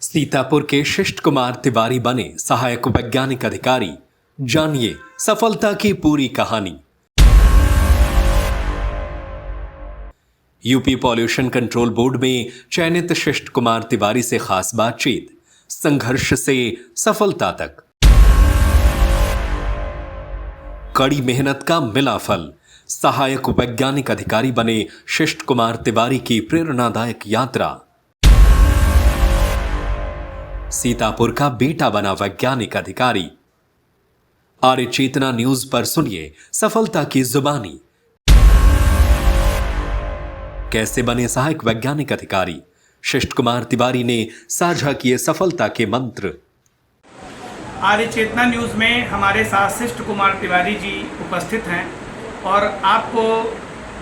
सीतापुर के शिष्ट कुमार तिवारी बने सहायक वैज्ञानिक अधिकारी। जानिए सफलता की पूरी कहानी। यूपी पॉल्यूशन कंट्रोल बोर्ड में चयनित शिष्ट कुमार तिवारी से खास बातचीत, संघर्ष से सफलता तक। कड़ी मेहनत का मिला फल, सहायक वैज्ञानिक अधिकारी बने शिष्ट कुमार तिवारी की प्रेरणादायक यात्रा। सीतापुर का बेटा बना वैज्ञानिक अधिकारी। आर्य चेतना न्यूज पर सुनिए सफलता की जुबानी। कैसे बने सहायक वैज्ञानिक अधिकारी, शिष्ट कुमार तिवारी ने साझा किए सफलता के मंत्र। आर्य चेतना न्यूज़ में हमारे साथ शिष्ट कुमार तिवारी जी उपस्थित हैं और आपको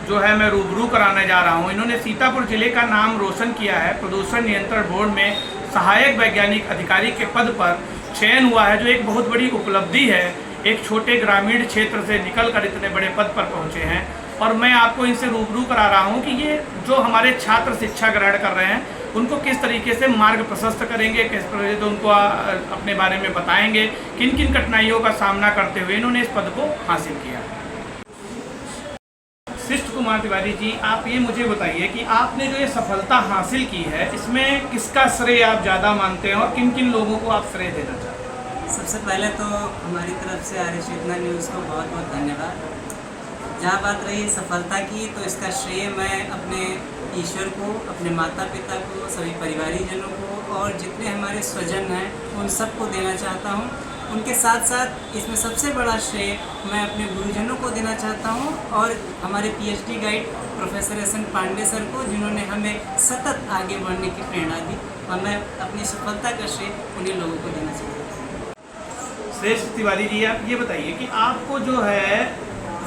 जो है मैं रूबरू कराने जा रहा हूं। इन्होंने सीतापुर जिले का नाम रोशन किया है। प्रदूषण नियंत्रण बोर्ड में सहायक वैज्ञानिक अधिकारी के पद पर चयन हुआ है, जो एक बहुत बड़ी उपलब्धि है। एक छोटे ग्रामीण क्षेत्र से निकलकर इतने बड़े पद पर पहुंचे हैं और मैं आपको इनसे रूबरू करा रहा हूं कि ये जो हमारे छात्र शिक्षा ग्रहण कर रहे हैं उनको किस तरीके से मार्ग प्रशस्त करेंगे, किस तरीके से उनको अपने बारे में बताएंगे, किन किन कठिनाइयों का सामना करते हुए इन्होंने इस पद को हासिल किया। शिष्ट कुमार तिवारी जी, आप ये मुझे बताइए कि आपने जो ये सफलता हासिल की है इसमें किसका श्रेय आप ज़्यादा मानते हैं और किन किन लोगों को आप श्रेय देना चाहते हैं? सबसे पहले तो हमारी तरफ से आर्य चेतना न्यूज़ को बहुत बहुत धन्यवाद। जहाँ बात रही सफलता की तो इसका श्रेय मैं अपने ईश्वर को, अपने माता पिता को, सभी परिवारीजनों को और जितने हमारे स्वजन हैं उन सबको देना चाहता हूँ। उनके साथ साथ इसमें सबसे बड़ा श्रेय मैं अपने गुरुजनों को देना चाहता हूँ और हमारे PhD guide professor S N Pandey sir को, जिन्होंने हमें सतत आगे बढ़ने की प्रेरणा दी और मैं अपनी सफलता का श्रेय उन्हीं लोगों को देना चाहता हूँ। श्रेष्ठ तिवारी जी, आप ये बताइए कि आपको जो है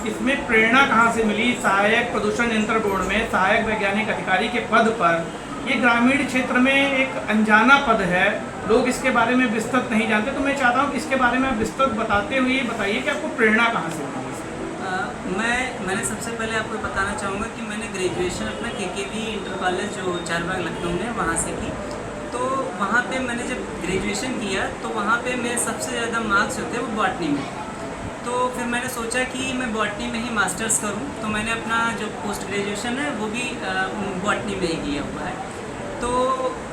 इसमें प्रेरणा कहाँ से मिली? सहायक प्रदूषण नियंत्रण बोर्ड में सहायक वैज्ञानिक अधिकारी के पद पर, ये ग्रामीण क्षेत्र में एक अनजाना पद है, लोग इसके बारे में विस्तृत नहीं जानते, तो मैं चाहता हूँ कि इसके बारे में विस्तृत बताते हुए बताइए कि आपको प्रेरणा कहाँ से मिली? मैंने सबसे पहले आपको बताना चाहूँगा कि मैंने ग्रेजुएशन अपना केकेवी इंटर कॉलेज जो चारबाग लखनऊ में वहाँ से की। तो वहाँ पे मैंने जब ग्रेजुएशन किया तो वहाँ पे मेरे सबसे ज़्यादा मार्क्स होते हैं वो बॉटनी में। तो फिर मैंने सोचा कि मैं बॉटनी में ही मास्टर्स करूं, तो मैंने अपना जो पोस्ट ग्रेजुएशन है वो भी बॉटनी में ही किया हुआ है। तो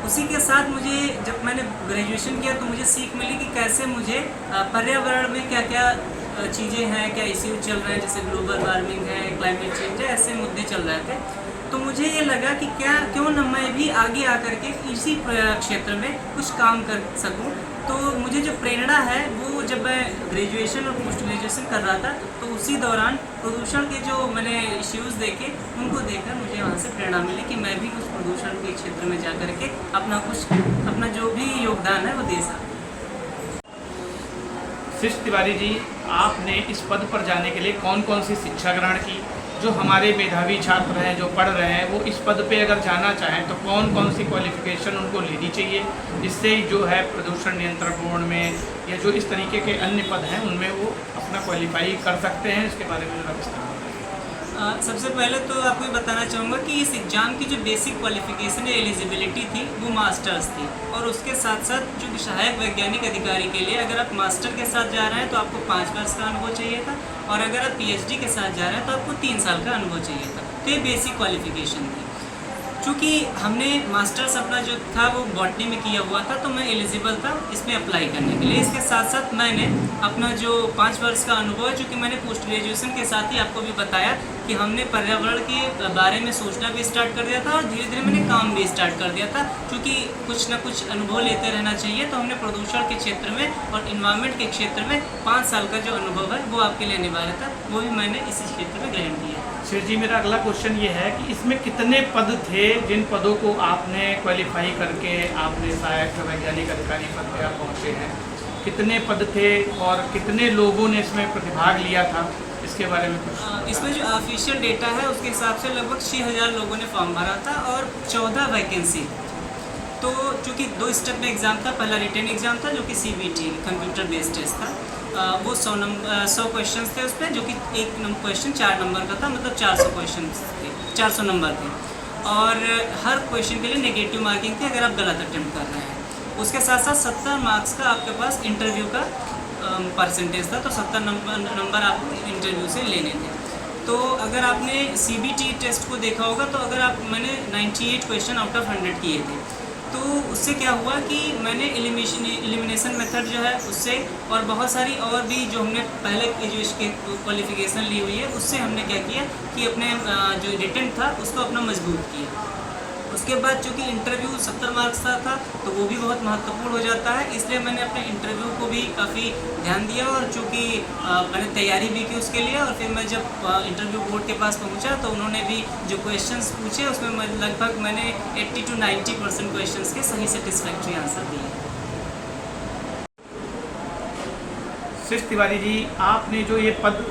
उसी के साथ मुझे जब मैंने ग्रेजुएशन किया तो मुझे सीख मिली कि कैसे मुझे पर्यावरण में क्या क्या चीज़ें हैं, क्या इश्यू चल रहे हैं, जैसे ग्लोबल वार्मिंग है, क्लाइमेट चेंज है, ऐसे मुद्दे चल रहे थे। तो मुझे ये लगा कि क्यों न मैं भी आगे आकर के इसी क्षेत्र में कुछ काम कर सकूं। तो मुझे जो प्रेरणा है वो जब मैं ग्रेजुएशन और पोस्ट ग्रेजुएशन कर रहा था तो उसी दौरान प्रदूषण के जो मैंने इश्यूज़ देखे उनको देखकर मुझे वहाँ से प्रेरणा मिली कि मैं भी कुछ प्रदूषण के क्षेत्र में जा कर के अपना जो भी योगदान है वो दे सकूँ। शिष्ट तिवारी जी, आपने इस पद पर जाने के लिए कौन कौन सी शिक्षा ग्रहण की? जो हमारे मेधावी छात्र हैं जो पढ़ रहे हैं वो इस पद पे अगर जाना चाहें तो कौन कौन सी क्वालिफिकेशन उनको लेनी चाहिए, जिससे जो है प्रदूषण नियंत्रण बोर्ड में या जो इस तरीके के अन्य पद हैं उनमें वो अपना क्वालिफाई कर सकते हैं? इसके बारे में जरा विस्तार। सबसे पहले तो आपको ये बताना चाहूँगा कि इस एग्ज़ाम की जो बेसिक क्वालिफिकेशन या एलिजिबिलिटी थी वो मास्टर्स थी और उसके साथ साथ जो सहायक वैज्ञानिक अधिकारी के लिए अगर आप मास्टर के साथ जा रहे हैं तो आपको 5 वर्ष का अनुभव चाहिए था और अगर आप पीएचडी के साथ जा रहे हैं तो आपको 3 साल का अनुभव चाहिए था। तो ये बेसिक क्वालिफिकेशन थी। चूँकि हमने मास्टर्स अपना जो था वो बॉटनी में किया हुआ था तो मैं एलिजिबल था इसमें अप्लाई करने के लिए। इसके साथ साथ मैंने अपना जो 5 वर्ष का अनुभव है, चूँकि मैंने पोस्ट ग्रेजुएशन के साथ ही आपको भी बताया कि हमने पर्यावरण के बारे में सोचना भी स्टार्ट कर दिया था और धीरे धीरे मैंने काम भी स्टार्ट कर दिया था। क्योंकि कुछ ना कुछ अनुभव लेते रहना चाहिए तो हमने प्रदूषण के क्षेत्र में और इन्वायरमेंट के क्षेत्र में 5 साल का जो अनुभव है वो आपके लिए अनिवार्य था, वो भी मैंने इसी क्षेत्र में ग्रहण किया। शिव जी, मेरा अगला क्वेश्चन ये है कि इसमें कितने पद थे जिन पदों को आपने क्वालिफाई करके आपने सहायक वैज्ञानिक अधिकारी पद पर आप पहुँचे हैं? कितने पद थे और कितने लोगों ने इसमें प्रतिभाग लिया था, इसके बारे में कुछ? इसमें जो ऑफिशियल डेटा है उसके हिसाब से लगभग 6000 लोगों ने फॉर्म भरा था और 14 वैकेंसी। तो चूँकि 2 स्टेप में एग्ज़ाम था, पहला रिटन एग्ज़ाम था जो कि CBT कंप्यूटर बेस्ड टेस्ट था। वो 100 क्वेश्चन थे उस पर, जो कि एक क्वेश्चन 4 नंबर का था, मतलब 400 क्वेश्चन थे, 400 नंबर थे और हर क्वेश्चन के लिए नेगेटिव मार्किंग थी अगर आप गलत अटेम्प्ट कर रहे हैं। उसके साथ साथ 70 मार्क्स का आपके पास इंटरव्यू का परसेंटेज था, तो 70 नंबर आपको इंटरव्यू से लेने थे। तो अगर आपने CBT टेस्ट को देखा होगा तो मैंने 98 क्वेश्चन आउट ऑफ 100 किए थे। तो उससे क्या हुआ कि मैंने एलिमिनेशन मेथड जो है उससे और बहुत सारी और भी जो हमने पहले एजुकेशन की क्वालिफिकेशन ली हुई है उससे हमने क्या किया कि अपने जो रिटन था उसको अपना मजबूत किया। उसके बाद चूँकि इंटरव्यू 70 मार्क्स का था तो वो भी बहुत महत्वपूर्ण हो जाता है, इसलिए मैंने अपने इंटरव्यू को भी काफ़ी ध्यान दिया और चूँकि मैंने तैयारी भी की उसके लिए। और फिर मैं जब इंटरव्यू बोर्ड के पास पहुंचा तो उन्होंने भी जो क्वेश्चंस पूछे उसमें लगभग मैंने 80 to 90% क्वेश्चंस के सही सेटिस्फैक्ट्री आंसर दिए। शिष्ट तिवारी जी, आपने जो ये पद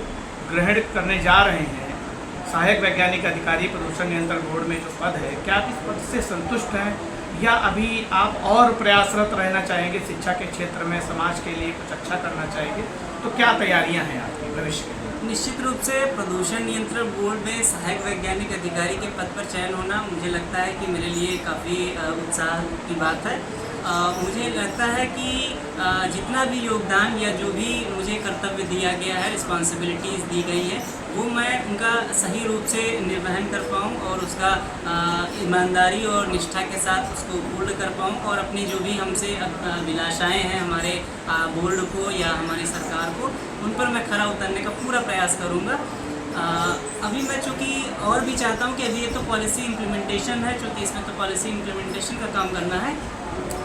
ग्रहण करने जा रहे हैं, सहायक वैज्ञानिक अधिकारी प्रदूषण नियंत्रण बोर्ड में जो पद है, क्या आप इस पद से संतुष्ट हैं या अभी आप और प्रयासरत रहना चाहेंगे शिक्षा के क्षेत्र में, समाज के लिए कुछ अच्छा करना चाहेंगे? तो क्या तैयारियां हैं आपकी भविष्य के लिए? निश्चित रूप से प्रदूषण नियंत्रण बोर्ड में सहायक वैज्ञानिक अधिकारी के पद पर चयन होना मुझे लगता है कि मेरे लिए काफ़ी उत्साह की बात है। मुझे लगता है कि जितना भी योगदान या जो भी मुझे कर्तव्य दिया गया है, रिस्पॉन्सिबिलिटीज़ दी गई है, वो मैं उनका सही रूप से निर्वहन कर पाऊँ और उसका ईमानदारी और निष्ठा के साथ उसको पूर्ण कर पाऊँ और अपनी जो भी हमसे अभिलाषाएँ हैं हमारे बोर्ड को या हमारी सरकार को, उन पर मैं खरा उतरने का पूरा प्रयास करूँगा। अभी मैं चूँकि और भी चाहता हूँ कि अभी ये तो पॉलिसी इम्प्लीमेंटेशन है, चूँकि इसमें तो पॉलिसी इम्प्लीमेंटेशन का काम करना है।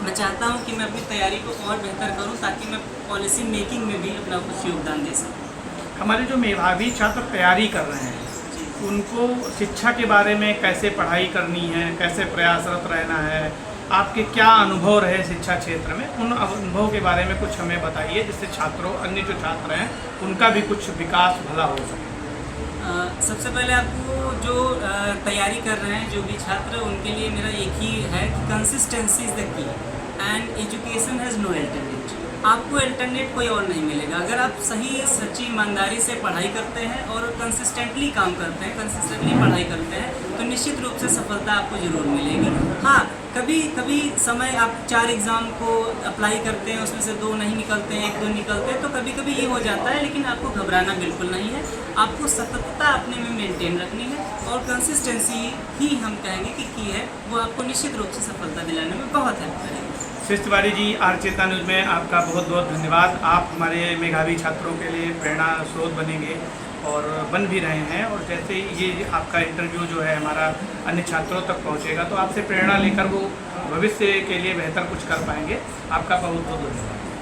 मैं चाहता हूँ कि मैं अपनी तैयारी को और बेहतर करूँ ताकि मैं पॉलिसी मेकिंग में भी अपना कुछ योगदान दे सकूँ। हमारे जो मेधावी छात्र तैयारी कर रहे हैं, उनको शिक्षा के बारे में कैसे पढ़ाई करनी है, कैसे प्रयासरत रहना है, आपके क्या अनुभव रहे शिक्षा क्षेत्र में, उन अनुभव के बारे में कुछ हमें बताइए जिससे छात्रों, अन्य जो छात्र हैं, उनका भी कुछ विकास भला हो सके। सबसे पहले आपको जो तैयारी कर रहे हैं जो भी छात्र, उनके लिए मेरा एक ही है कि consistency is the key and education has no alternate. आपको अल्टरनेट कोई और नहीं मिलेगा। अगर आप सही सच्ची ईमानदारी से पढ़ाई करते हैं और कंसिस्टेंटली काम करते हैं, कंसिस्टेंटली पढ़ाई करते हैं, तो निश्चित रूप से सफलता आपको ज़रूर मिलेगी। हाँ, कभी कभी समय आप 4 एग्ज़ाम को अप्लाई करते हैं, उसमें से 2 नहीं निकलते हैं, 1-2 निकलते हैं, तो कभी कभी ये हो जाता है, लेकिन आपको घबराना बिल्कुल नहीं है। आपको सततता अपने में मेंटेन रखनी है और कंसिस्टेंसी ही हम कहेंगे कि है, वो आपको निश्चित रूप से सफलता दिलाने में बहुत हेल्प करेगी। शिष्ट Tiwari ji, are Chetna news में आपका बहुत बहुत धन्यवाद। आप हमारे मेधावी छात्रों के लिए प्रेरणा स्रोत बनेंगे और बन भी रहे हैं, और जैसे ये आपका इंटरव्यू जो है हमारा अन्य छात्रों तक पहुंचेगा तो आपसे प्रेरणा लेकर वो भविष्य के लिए बेहतर कुछ कर पाएंगे। आपका बहुत बहुत धन्यवाद।